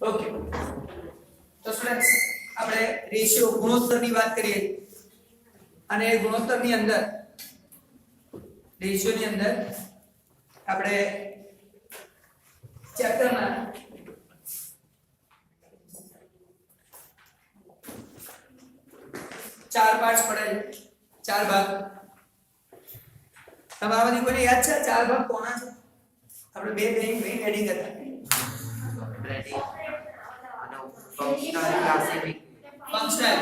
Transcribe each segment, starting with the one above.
Okay, તો students આપણે ratio ગુણોત્તરની વાત કરીએ અને ગુણોત્તરની અંદર રેશિયોની અંદર આપણે ચેપ્ટરના 4 પાર્ટ્સ પડે છે, 4 ભાગ. તમારામાંથી કોઈને યાદ છે 4 ભાગ કોના છે? આપણે બે મેઇન હેડિંગ હતા. फंक्शनल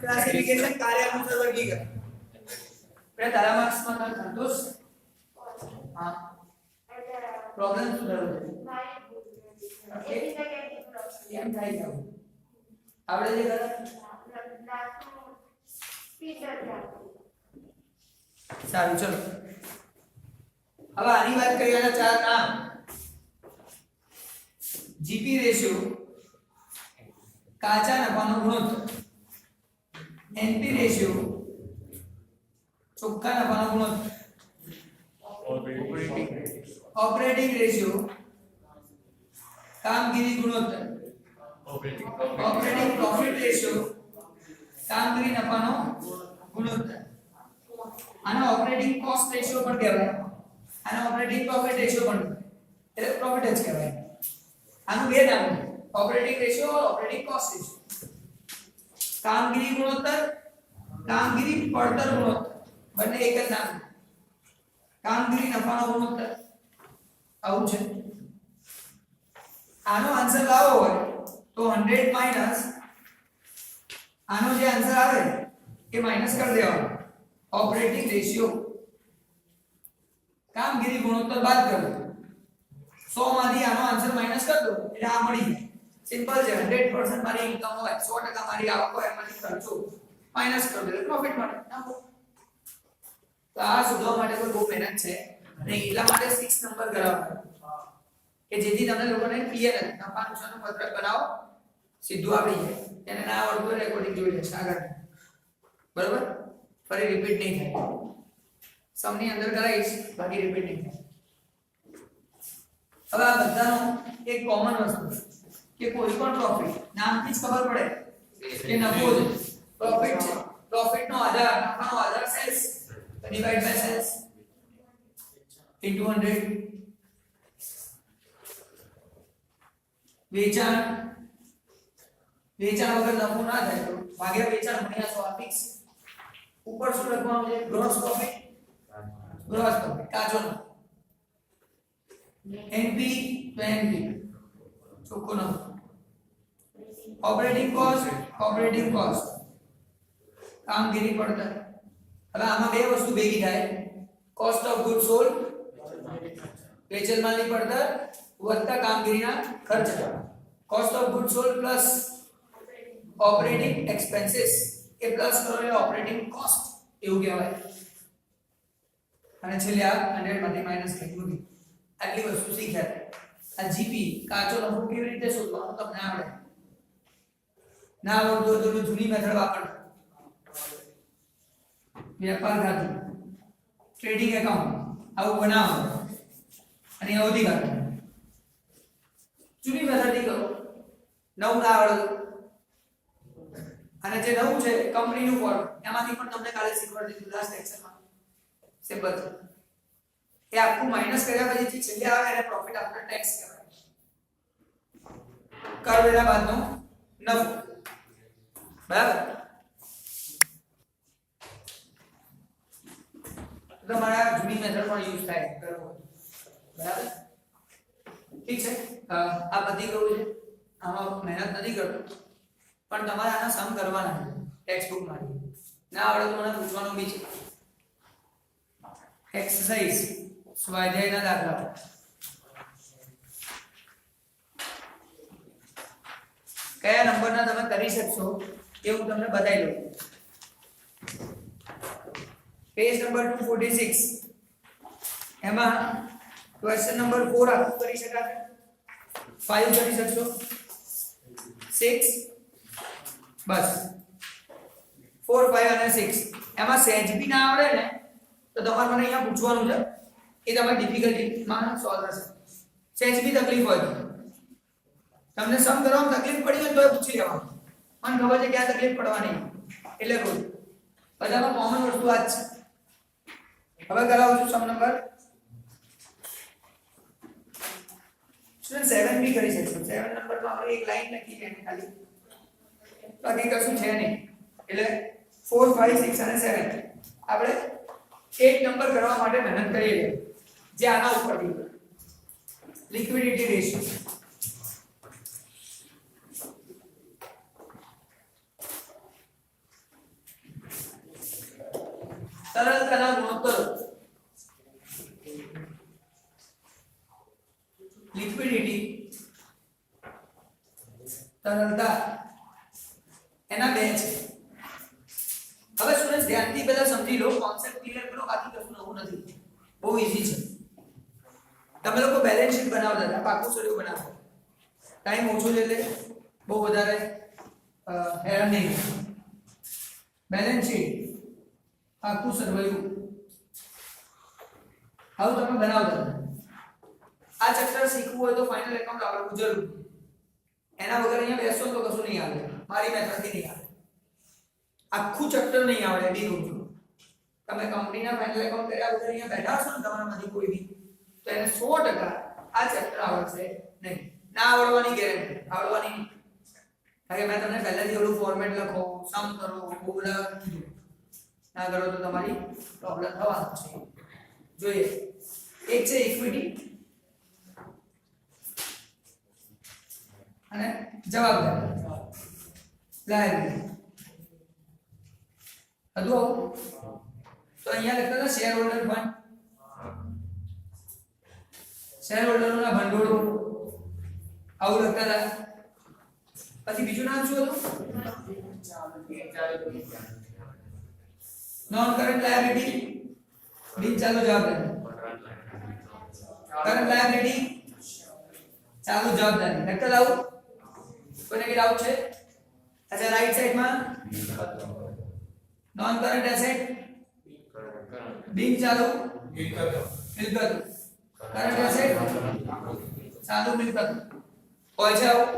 क्लासिफिकेशन कार्यानुसार वर्गीकरण. આપણે તારા માર્ક્સ માં સંતોષ હા પ્રોબ્લેમ શું થયો છે એમ થાય છે આપણે જે સારું ચલો હવે આની વાત કરીએ આના 4 નામ. जीपी रेशियो काचा नफाનો ગુણોત્તર, एनपी रेशियो ચોખ્ખા નફાનો ગુણોત્તર, ऑपरेटिंग रेशियो કામગીરી ગુણોત્તર, ऑपरेटिंग प्रॉफिट रेशियो કામગીરી નફાનો ગુણોત્તર. આનો ऑपरेटिंग कॉस्ट रेशियो પણ કહેવાય, આનો ऑपरेटिंग प्रॉफिट रेशियो પણ એટલે प्रॉफिट જ કહેવાય. આનું બે નામ છે, ऑपरेटिंग रेशियो और ऑपरेटिंग कॉस्ट रेशियो. કામગીરી ગુણોત્તર, કામગીરી પડતર ગુણોત્તર બંને એક જ નામ. કામગીરી નફાનો ગુણોત્તર આવું છે. આનો આન્સર લાવો હોય તો 100 માઈનસ આનો જે આન્સર આવે એ માઈનસ કરી દેવાનો. ऑपरेटिंग रेशियो કામગીરી ગુણોત્તર બાદ કરો, 100 માંથી આનો આન્સર માઈનસ કર દો એટલે આ મળી જાય. સિમ્પલ છે. 100% મારી ઇન્કમ હોય, 100% મારી આવક હોય, એમાંથી ખર્ચો માઈનસ કરો એટલે પ્રોફિટ મળે. તો આ શોધવા માટે કોઈ બહુ મહેનત છે અને એટલા માટે 6 નંબર કરાવવાનો કે જેથી તમને લોકોને ક્લિયર રહે. નફા નુકસાનનું પત્રક બનાવો, સીધું આવડી જાય. એને ના આવડતું હોય રેકોર્ડિંગ જોઈ લેશે આગળ, બરોબર? ફરી રિપીટ નહીં થાય. સમની અંદર કરાવીશ, બાકી રિપીટ નહીં થાય. હવે આ બધાનો એક કોમન વસ્તુ કે કોઈ પણ પ્રોફિટ નામથી જ ખબર પડે કે નફો છે, પ્રોફિટ છે. પ્રોફિટનો આધાર, નફાનો આધાર સેલ્સ, તો ડિવાઇડ બાય સેલ્સ ઇન્ટુ 100. વેચાણ, વેચાણ વગર નફો ના થાય તો ભાગ્યા વેચાણ ગુણ્યા 100 ફિક્સ. ઉપર શું લખવાનું છે? ગ્રોસ પ્રોફિટ, ગ્રોસ પ્રોફિટ કાચો નફો. एनपी तो एनपी ચોખ્ખો નફો. ऑपरेटिंग कॉस्ट કામગીરી પડતર. હવે આમાં બે વસ્તુ ભેગી થાય, કોસ્ટ ઓફ ગુડ સોલ્ડ વેચેલ માલની પડતર વત્તા કામગીરીના ખર્ચ. Cost of good sold plus operating expenses A plus કરો એટલે ઓપરેટિંગ કોસ્ટ એવું કહેવાય. અને છેલ્લે આ 100 માંથી માઈનસ કરી મૂકી. આટલી વસ્તુ શીખ્યા. આ જીપી કાચો નફો કેવી રીતે શોધવાનો તમને આવડે. ના આવડતું તો જૂની મેથડ વાપરજો. વેપાર ખાતું, ટ્રેડિંગ એકાઉન્ટ આવું બનાવો અને અવધિ ખાતું જૂની મેથડથી કરો. નવું ના આવડે અને જે નવું છે કંપનીનું ફોર્મ એમાંથી પણ તમને કાલે શીખવાડી દીધું લાસ્ટ લેક્ચરમાં. સિમ્પલ છે. એ આખું માઈનસ કર્યા પછી છેલ્લે આવે એને પ્રોફિટ આફ્ટર ટેક્સ કહેવાય. કરવેરા બાદનો નફો. બરાબર? તમારા જૂની મેથડ પણ યુઝ થાય કરવો. બરાબર? ઠીક છે. આ બધી કહું છે, આમાં મહેનત નથી કરતો પણ તમારે આના સમ કરવાના છે ટેક્સ્ટ બુક માંથી. ના આવડે તો મને પૂછવાનું બી છે. એક્સરસાઇઝ સ્વાધ્યાયના દાખલા. કયા નંબરના તમે કરી શકશો એ હું તમને બતાવી દઉં. પેજ નંબર 246 એમાં ક્વેશ્ચન નંબર 4 આખું કરી શકાશે, 5 કરી શકશો, 6 બસ 4, 5 અને 6. એમાં સહેજ બી ના આવડે ને તો તમારે મને અહીંયા પૂછવાનું છે, એ તમારી ડિફિકલ્ટી માં સોલ્વ થશે. સહેજ બી તકલીફ હોય તમને સમ કરવામાં તકલીફ પડી હોય તો પૂછી લેવાનું. મને ખબર છે કે આ તકલીફ પડવાની એટલે કોઈ બધામાં કોમન વસ્તુ આ જ છે. હવે કરાવું છું સમ નંબર સ્ટુડન્ટ 7 બી કરી શકશો. 7 નંબરમાં આપણે એક લાઈન લખી છે ખાલી, બાકી કશું છે નહીં. એટલે 4 5 6 અને 7 આપણે એક નંબર કરવા માટે મહેનત કરીએ જે આના ઉપરથી લિક્વિડિટી રેશિયો. तरलताના ગુણોત્તર લિક્વિડિટી तरलता એના બે છે. હવે સ્ટુડન્ટ્સ ધ્યાનથી પહેલા સમજી લો, કોન્સેપ્ટ ક્લિયર કરો, બાકી કશું નવું નથી, બહુ ઈઝી છે. તમે લોકો બેલેન્સ શીટ બનાવતા હતા, પાકું શેડ્યુલ બનાવો, ટાઈમ ઓછો લે લે, બહુ વધારે હેરાન નહીં. બેલેન્સ શીટ આખું સરવાયું હવે તમે બનાવતા. આ ચેપ્ટર શીખવું હોય તો ફાઇનલ એકાઉન્ટ આવડવું જરૂરી. એના વગર અહીંયા બેસો તો કશું નહીં આવે, મારી મેથડથી નહીં આવે. આખું ચેપ્ટર નહીં આવડે બી કહું છું. તમે કંપનીના ફાઇનલ એકાઉન્ટ કર્યા વગર અહીંયા બેઠા છો ને તમારામાંથી કોઈ બી, તો એને 100% આ ચેપ્ટર આવડશે નહીં. ના આવડવાની ગેરંટી, આવડવાની નહીં. કારણ કે મેં તમને પહેલાથી ઓલું ફોર્મેટ લખો, સમ કરો, બહુ બધા કીધું. ના કરો તો તમારી પ્રોબ્લેમ થવાનો છે. જોઈએ, એક છે ઇક્વિટી અને જવાબદારી લાયબિલિટી. હતું તો અહીંયા લખતા હતા શેર હોલ્ડર ફંડ, શેર હોલ્ડરોના ભંડોળો આવું લખતા હતા. પછી બીજું નામ શું હતું? નોન કરંટ લાયબિલિટી, બિન ચાલુ જવાબદારી. કરંટ લાયબિલિટી ચાલુ જવાબદારી. નકલ આવું કોઈને કે ડાઉટ છે? અચ્છા, રાઈટ સાઈડમાં નોન કરંટ એસેટ, બિન ચાલુ મિલકત. કરંટ એસેટ ચાલુ મિલકત હોય છે આવું.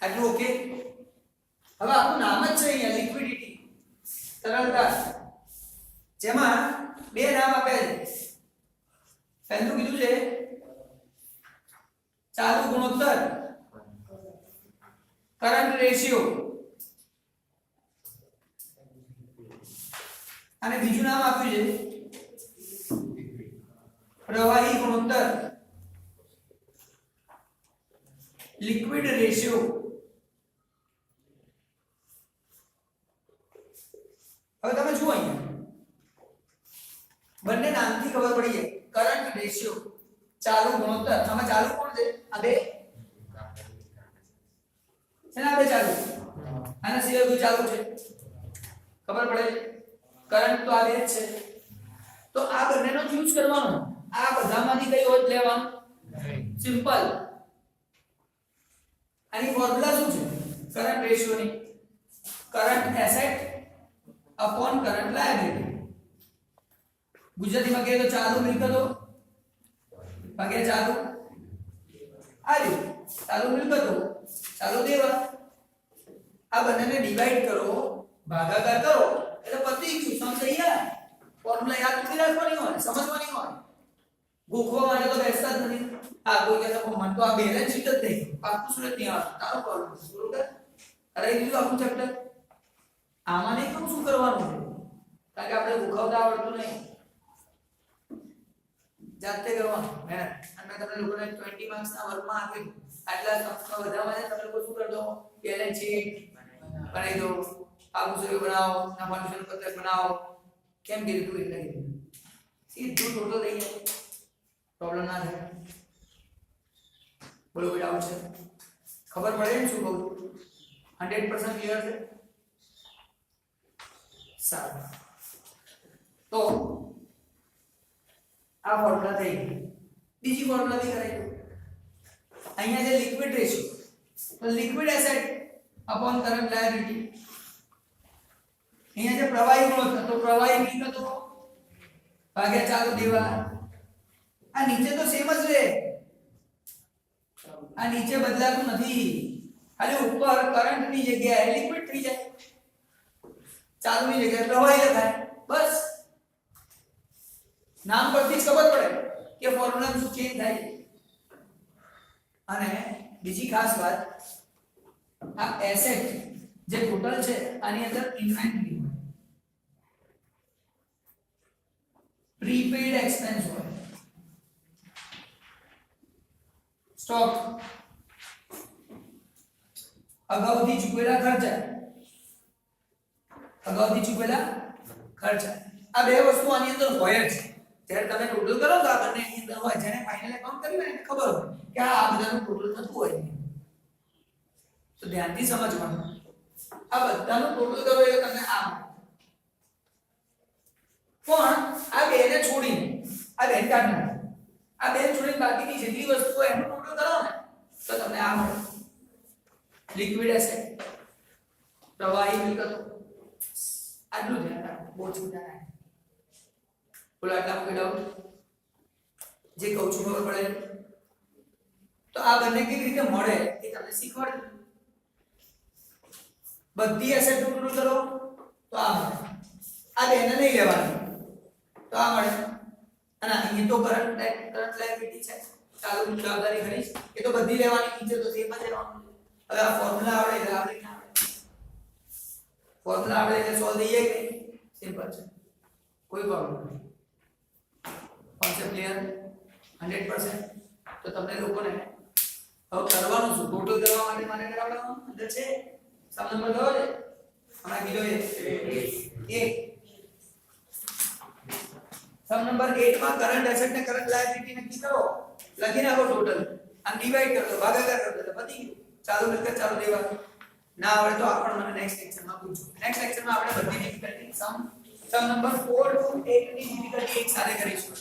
આટલું ઓકે. હવે આપણું નામ જ છે અહીંયા લિક્વિડિટી, तरलता, જેમાં બે નામ આપ્યા છે. પહેલું કીધું છે ચાલુ ગુણોત્તર, કરંટ રેશિયો, અને બીજું નામ આપ્યું છે પ્રવાહી ગુણોત્તર, લિક્વિડ રેશિયો. હવે તમે જુઓ અહીંયા બંને નામથી ખબર પડી જાય. કરંટ રેશિયો, ચાલુ ગુણોત્તર. આમાં ચાલુ કોણ છે? આ બે છે ને, આ બે ચાલુ. આના સિવાય કોઈ ચાલુ છે? ખબર પડે? કરંટ તો આ બે જ છે. તો આ બંનેનો યુઝ કરવાનો. આ બધામાંથી કઈ હોય લેવાનું? સિમ્પલ. આની ફોર્મ્યુલા શું છે? કરંટ રેશિયોની current asset upon current liability. ગુજરાતીમાં કહીએ તો ચાલુ મિલકતો ભાગ્યા ચાલુ આર્યું. ચાલુ મિલકતો ચાલુ દેવા. આ બંનેને ડિવાઈડ કરો, ભાગાકાર કરો એટલે પતી ગયું. સમ થઈ ગયા. ફોર્મ્યુલા યાદ કરી રાખવાની હોય, સમજવાની હોય. ગોખવા માટે તો બેસતા જ નથી. હા, કોઈ કહેતો મન તો આ બેલેન્સ શીટ જ નહીં, પાકું સુરત નહીં આવતું, તારો પ્રોબ્લેમ છે. બરોબર, અરે દીધું આખું ચેપ્ટર. આમાં નહીં કહું શું કરવાનું છે, કારણ કે આપણે ભૂખવતા આવડતું નહીં, જાતે કરવાનું મહેનત. અને મેં તમને લોકોને 20 માર્ક્સના વર્ગમાં આપેલું. આટલા સમ્સમાં વધારવા છે, તમે લોકો શું કરજો? બેલેન્સ શીટ બનાવી દો, આખું સર્વે બનાવો, નફાનું પત્રક બનાવો. કેમ કીધું એટલે કીધું સીધું ટોટલ થઈ જાય, પ્રોબ્લેમ ના થાય. બોલો કોઈ ડાઉટ છે? ખબર પડે ને શું કહું? 100% ક્લિયર છે? સારું. તો આ ફોર્મ્યુલા થઈ ગઈ. બીજી ફોર્મ્યુલા બી કરાઈ દો. અહીંયા જે લિક્વિડ રેશિયો, તો liquid asset upon current liability. અહીંયા જે પ્રવાહી ગુણોત્તર, તો પ્રવાહી મિલકતો ભાગ્યા ચાલુ દેવા. આ નીચે તો સેમ જ રહે. આ નીચે બદલાતું નથી, ખાલી ઉપર કરંટ ની જગ્યાએ લિક્વિડ થઈ જાય, ચાલુ ની જગ્યાએ પ્રવાહી લખાય, બસ. નામ પરથી જ ખબર પડે કે ફોર્મ્યુલા શું ચેન્જ થાય. અને બીજી ખાસ વાત, આ એસેટ જે ટોટલ છે આની અંદર ઇન્વેન્ટરી હોય, પ્રીપેડ એક્સપેન્સ હોય, સ્ટોક અગાઉથી ચૂકવેલા ખર્ચા, અગાઉથી ચૂકવેલા ખર્ચા, આ બે વસ્તુ આની અંદર હોય જ. જ્યારે તમે ટોટલ કરો તો આ બંને એની અંદર હોય, જેને ફાઇનલ એકાઉન્ટ કર્યું એને ખબર હોય કે આ બધાનું ટોટલ થતું હોય. તો ધ્યાનથી સમજવાનું, આ બધાનું ટોટલ કરો એટલે તમને આ મળે. પણ આ બેને છોડીને, આ બેન કાઢી નાખો, આ બેન છોડીને બાકીની જેટલી વસ્તુઓ એનું ટોટલ કરો ને તો તમને આ મળે. લિક્વિડ એસેટ, પ્રવાહી મિલકતો, આટલું ધ્યાન રાખો, બહુ છૂટા ના. બોલો આટલા મૂકી ડાઉટ, જે કહું છું ખબર પડે. તો આ બંને કેવી રીતે મળે એ તમને શીખવાડું. બધી એસેટ નું ટોટલ કરો તો આ મળે, આ બેને નહીં લેવાની તો આ મળે. અને અહીં તો કરંટ લાયબિલિટી છે, ચાલુ જવાબદારી ગણીશ એ તો બધી લેવાની, નીચે તો સેમ જ રહેવાનું. હવે આ ફોર્મ્યુલા આવડે એટલે આવડે ના આવડે, ફોર્મ્યુલા આવડે એટલે સોલ્વ થઈ જાય કે સિમ્પલ છે, કોઈ પ્રોબ્લેમ નથી. Concept clear 100%. તો તમને લોકોને હવે કરવાનું શું, ટોટલ કરવા માટે મારે કરાવવાનું અંદર છે. સમ નંબર કયો છે હમણાં કીધો એ 1. સમ નંબર 8 માં કરંટ એસેટ ને કરંટ લાયબિલિટી નક્કી કરો, લખી નાખો ટોટલ અને ડિવાઈડ કરી દો, ભાગાકાર કરી દો, પતી ગયું. ચાલુ મિલકત ચાલુ દેવાનું. ના આવડે તો આપણે મને નેક્સ્ટ લેક્ચરમાં પૂછો. નેક્સ્ટ લેક્ચરમાં આપણે બધી ડિફિકલ્ટી સમ નંબર 4 to 8 ની ડિફિકલ્ટી એક સાથે કરીશું.